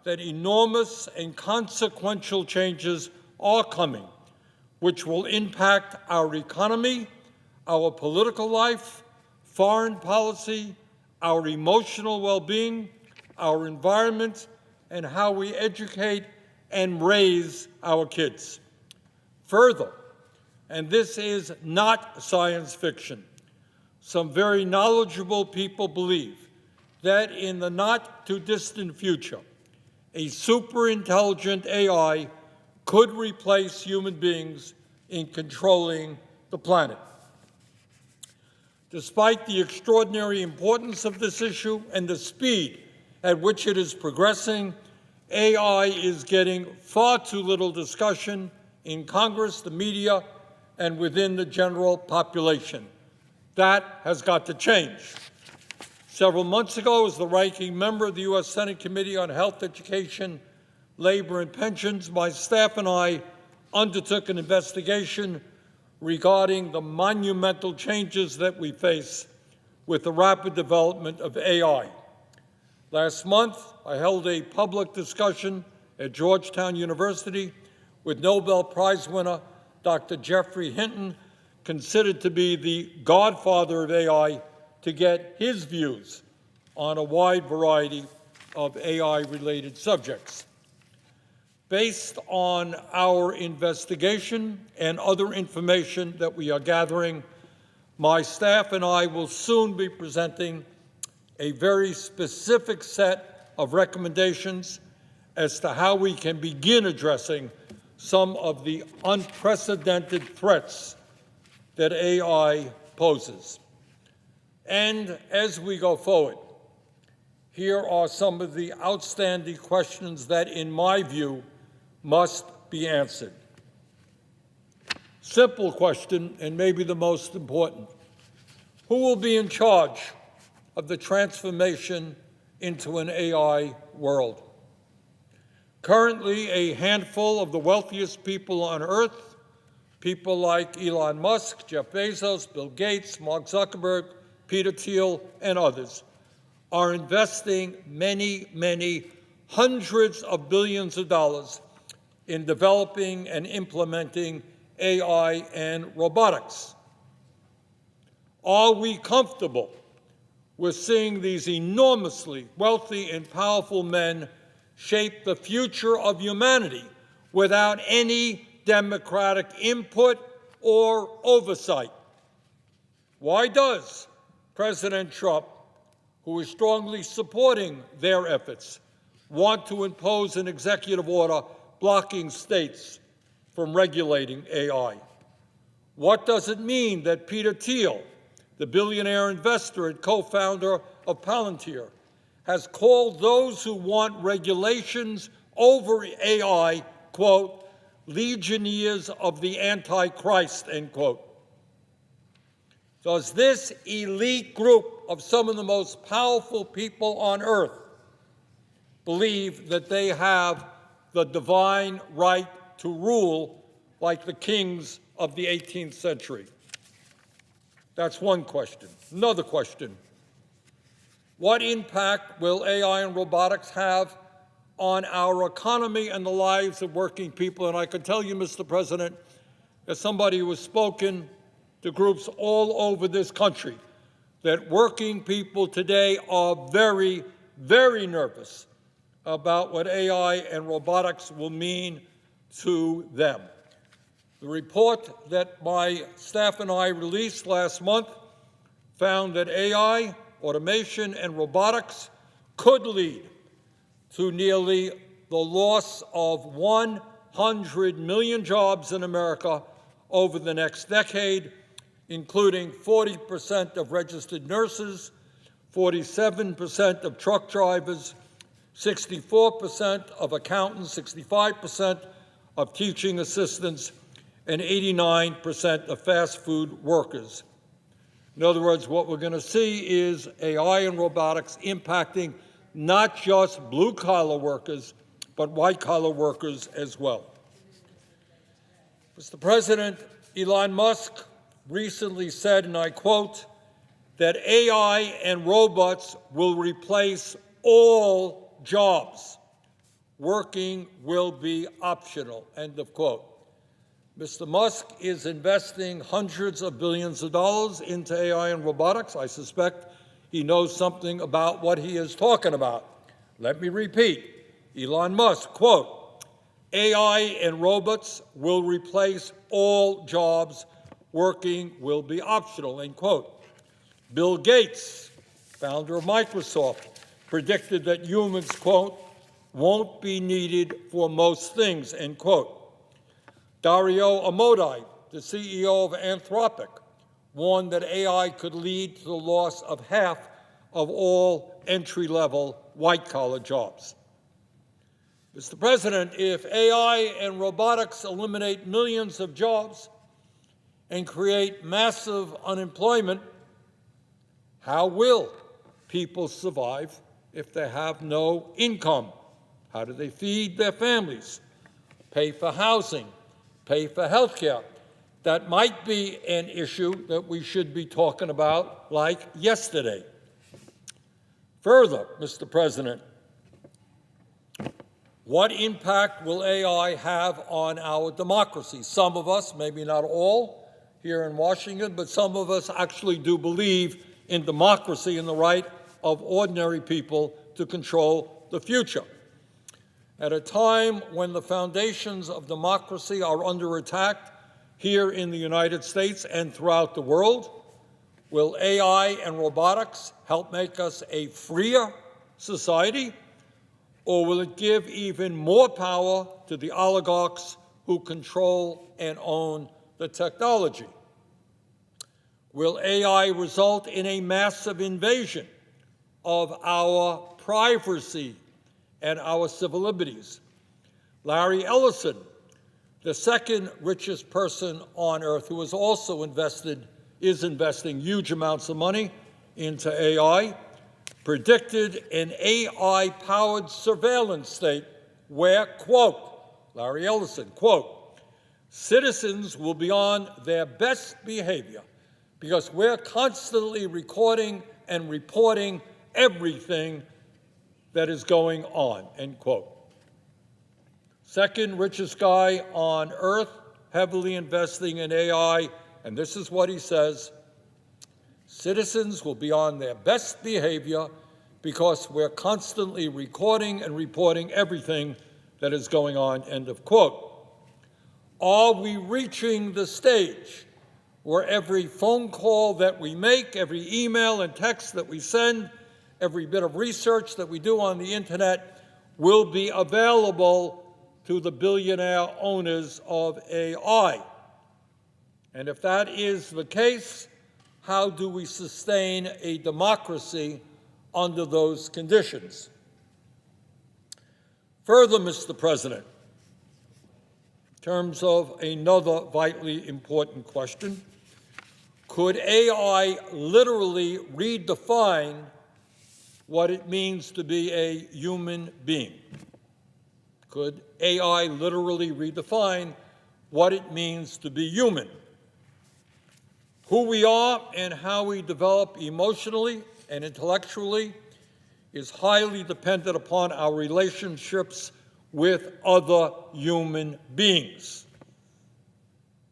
that enormous and consequential changes are coming, which will impact our economy, our political life, foreign policy, our emotional well-being, our environment, and how we educate and raise our kids. Further, and this is not science fiction, some very knowledgeable people believe that in the not-too-distant future, a super-intelligent AI could replace human beings in controlling the planet. Despite the extraordinary importance of this issue and the speed at which it is progressing, AI is getting far too little discussion in Congress, the media, and within the general population. That has got to change. Several months ago, as the ranking member of the U.S. Senate Committee on Health, Education, Labor, and Pensions, my staff and I undertook an investigation regarding the monumental changes that we face with the rapid development of AI. Last month, I held a public discussion at Georgetown University with Nobel Prize winner Dr. Geoffrey Hinton, considered to be the godfather of AI, to get his views on a wide variety of AI-related subjects. Based on our investigation and other information that we are gathering, my staff and I will soon be presenting a very specific set of recommendations as to how we can begin addressing some of the unprecedented threats that AI poses. And as we go forward, here are some of the outstanding questions that, in my view, must be answered. Simple question, and maybe the most important. Who will be in charge of the transformation into an AI world? Currently, a handful of the wealthiest people on Earth, people like Elon Musk, Jeff Bezos, Bill Gates, Mark Zuckerberg, Peter Thiel, and others, are investing many, many hundreds of billions of dollars in developing and implementing AI and robotics. Are we comfortable with seeing these enormously wealthy and powerful men shape the future of humanity without any democratic input or oversight? Why does President Trump, who is strongly supporting their efforts, want to impose an executive order blocking states from regulating AI? What does it mean that Peter Thiel, the billionaire investor and co-founder of Palantir, has called those who want regulations over AI, quote, legionnaires of the Antichrist, end quote? Does this elite group of some of the most powerful people on earth believe that they have the divine right to rule like the kings of the 18th century? That's one question. Another question: what impact will AI and robotics have on our economy and the lives of working people? And I can tell you, Mr. President, as somebody who has spoken to groups all over this country, that working people today are very, very nervous about what AI and robotics will mean to them. The report that my staff and I released last month found that AI, automation, and robotics could lead to nearly the loss of 100 million jobs in America over the next decade, including 40% of registered nurses, 47% of truck drivers, 64% of accountants, 65% of teaching assistants, and 89% of fast food workers. In other words, what we're going to see is AI and robotics impacting not just blue-collar workers, but white-collar workers as well. Mr. President, Elon Musk recently said, and I quote, that AI and robots will replace all jobs. Working will be optional, end of quote. Mr. Musk is investing hundreds of billions of dollars into AI and robotics. I suspect he knows something about what he is talking about. Let me repeat. Elon Musk, quote, AI and robots will replace all jobs. Working will be optional, end quote. Bill Gates, founder of Microsoft, predicted that humans, quote, won't be needed for most things, end quote. Dario Amodei, the CEO of Anthropic, warned that AI could lead to the loss of half of all entry-level white-collar jobs. Mr. President, if AI and robotics eliminate millions of jobs and create massive unemployment, how will people survive if they have no income? How do they feed their families, pay for housing, pay for health care? That might be an issue that we should be talking about like yesterday. Further, Mr. President, what impact will AI have on our democracy? Some of us, maybe not all here in Washington, but some of us actually do believe in democracy and the right of ordinary people to control the future. At a time when the foundations of democracy are under attack here in the United States and throughout the world, will AI and robotics help make us a freer society, or will it give even more power to the oligarchs who control and own the technology? Will AI result in a massive invasion of our privacy and our civil liberties? Larry Ellison, the second richest person on earth, who is also investing huge amounts of money into AI, predicted an AI-powered surveillance state where, quote, Larry Ellison, quote, citizens will be on their best behavior because we're constantly recording and reporting everything that is going on, end quote. Second richest guy on earth, heavily investing in AI, and this is what he says: citizens will be on their best behavior because we're constantly recording and reporting everything that is going on, end of quote. Are we reaching the stage where every phone call that we make, every email and text that we send, every bit of research that we do on the internet will be available to the billionaire owners of AI? And if that is the case, how do we sustain a democracy under those conditions? Further, Mr. President, in terms of another vitally important question, could AI literally redefine what it means to be a human being? Could AI literally redefine what it means to be human? Who we are and how we develop emotionally and intellectually is highly dependent upon our relationships with other human beings.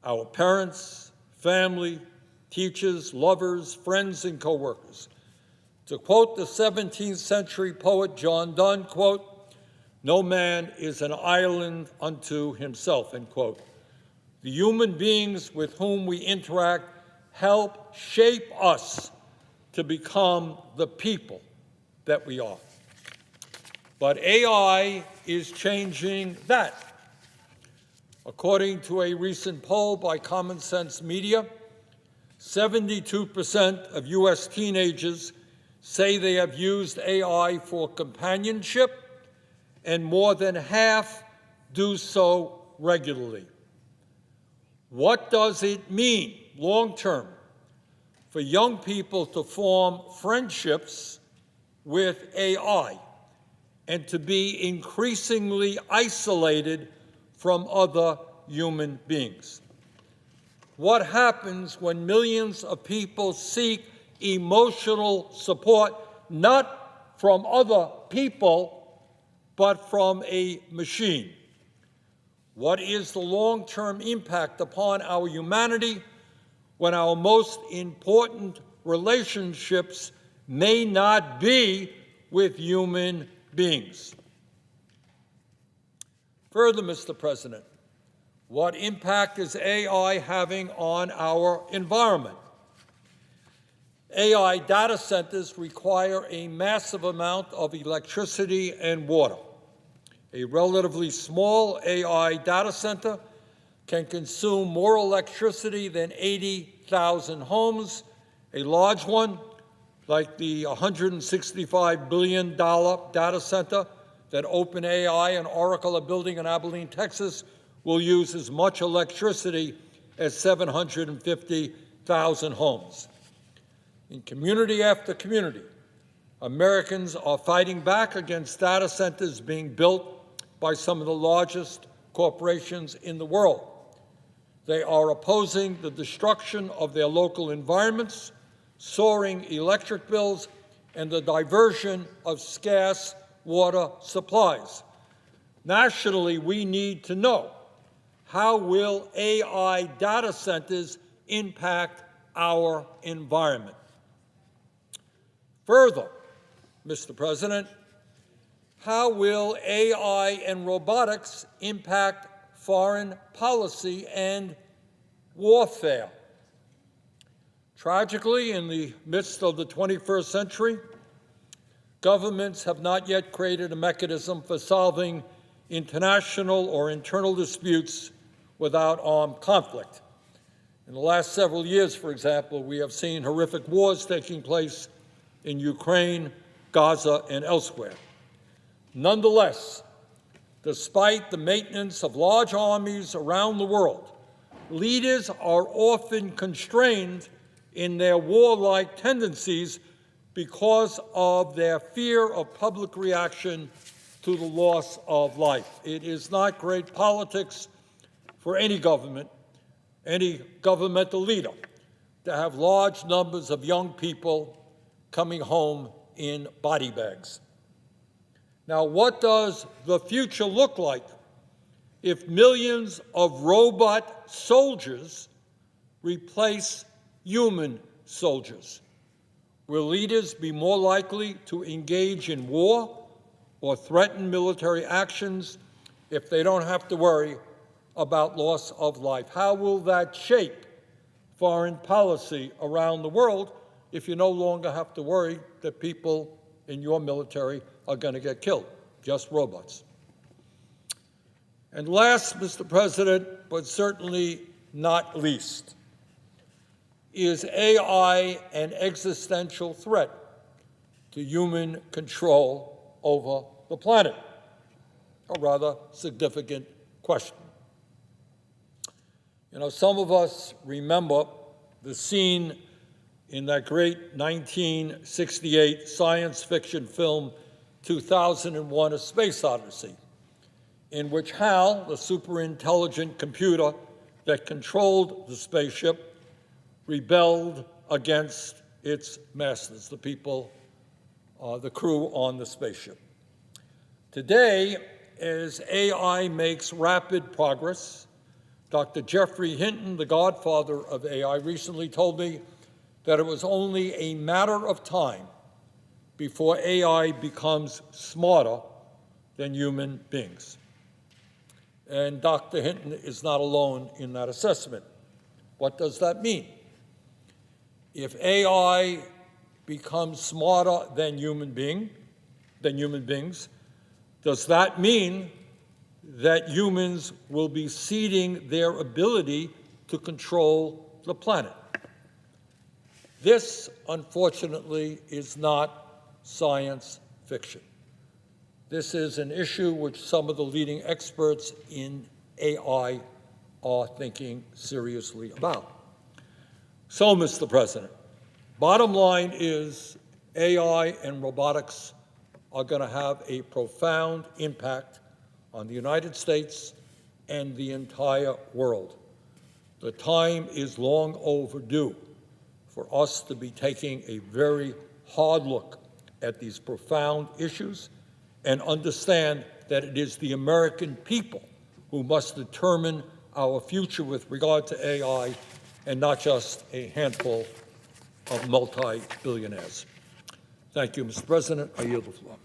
Our parents, family, teachers, lovers, friends, and coworkers. To quote the 17th century poet John Donne, quote, no man is an island unto himself, end quote. The human beings with whom we interact help shape us to become the people that we are. But AI is changing that. According to a recent poll by Common Sense Media, 72% of U.S. teenagers say they have used AI for companionship, and more than half do so regularly. What does it mean long-term for young people to form friendships with AI and to be increasingly isolated from other human beings? What happens when millions of people seek emotional support not from other people, but from a machine? What is the long-term impact upon our humanity when our most important relationships may not be with human beings? Further, Mr. President, what impact is AI having on our environment? AI data centers require a massive amount of electricity and water. A relatively small AI data center can consume more electricity than 80,000 homes. A large one, like the $165 billion data center that OpenAI and Oracle are building in Abilene, Texas, will use as much electricity as 750,000 homes. In community after community, Americans are fighting back against data centers being built by some of the largest corporations in the world. They are opposing the destruction of their local environments, soaring electric bills, and the diversion of scarce water supplies. Nationally, we need to know, how will AI data centers impact our environment? Further, Mr. President, how will AI and robotics impact foreign policy and warfare? Tragically, in the midst of the 21st century, governments have not yet created a mechanism for solving international or internal disputes without armed conflict. In the last several years, for example, we have seen horrific wars taking place in Ukraine, Gaza, and elsewhere. Nonetheless, despite the maintenance of large armies around the world, leaders are often constrained in their warlike tendencies because of their fear of public reaction to the loss of life. It is not great politics for any government, any governmental leader, to have large numbers of young people coming home in body bags. Now, what does the future look like if millions of robot soldiers replace human soldiers? Will leaders be more likely to engage in war or threaten military actions if they don't have to worry about loss of life? How will that shape foreign policy around the world if you no longer have to worry that people in your military are going to get killed, just robots? And last, Mr. President, but certainly not least, is AI an existential threat to human control over the planet? A rather significant question. You know, some of us remember the scene in that great 1968 science fiction film, 2001: A Space Odyssey, in which HAL, the superintelligent computer that controlled the spaceship, rebelled against its masters, the people, the crew on the spaceship. Today, as AI makes rapid progress, Dr. Geoffrey Hinton, the godfather of AI, recently told me that it was only a matter of time before AI becomes smarter than human beings. And Dr. Hinton is not alone in that assessment. What does that mean? If AI becomes smarter than human beings, does that mean that humans will be ceding their ability to control the planet? This, unfortunately, is not science fiction. This is an issue which some of the leading experts in AI are thinking seriously about. So, Mr. President, bottom line is AI and robotics are going to have a profound impact on the United States and the entire world. The time is long overdue for us to be taking a very hard look at these profound issues and understand that it is the American people who must determine our future with regard to AI and not just a handful of multi-billionaires. Thank you, Mr. President. I yield the floor.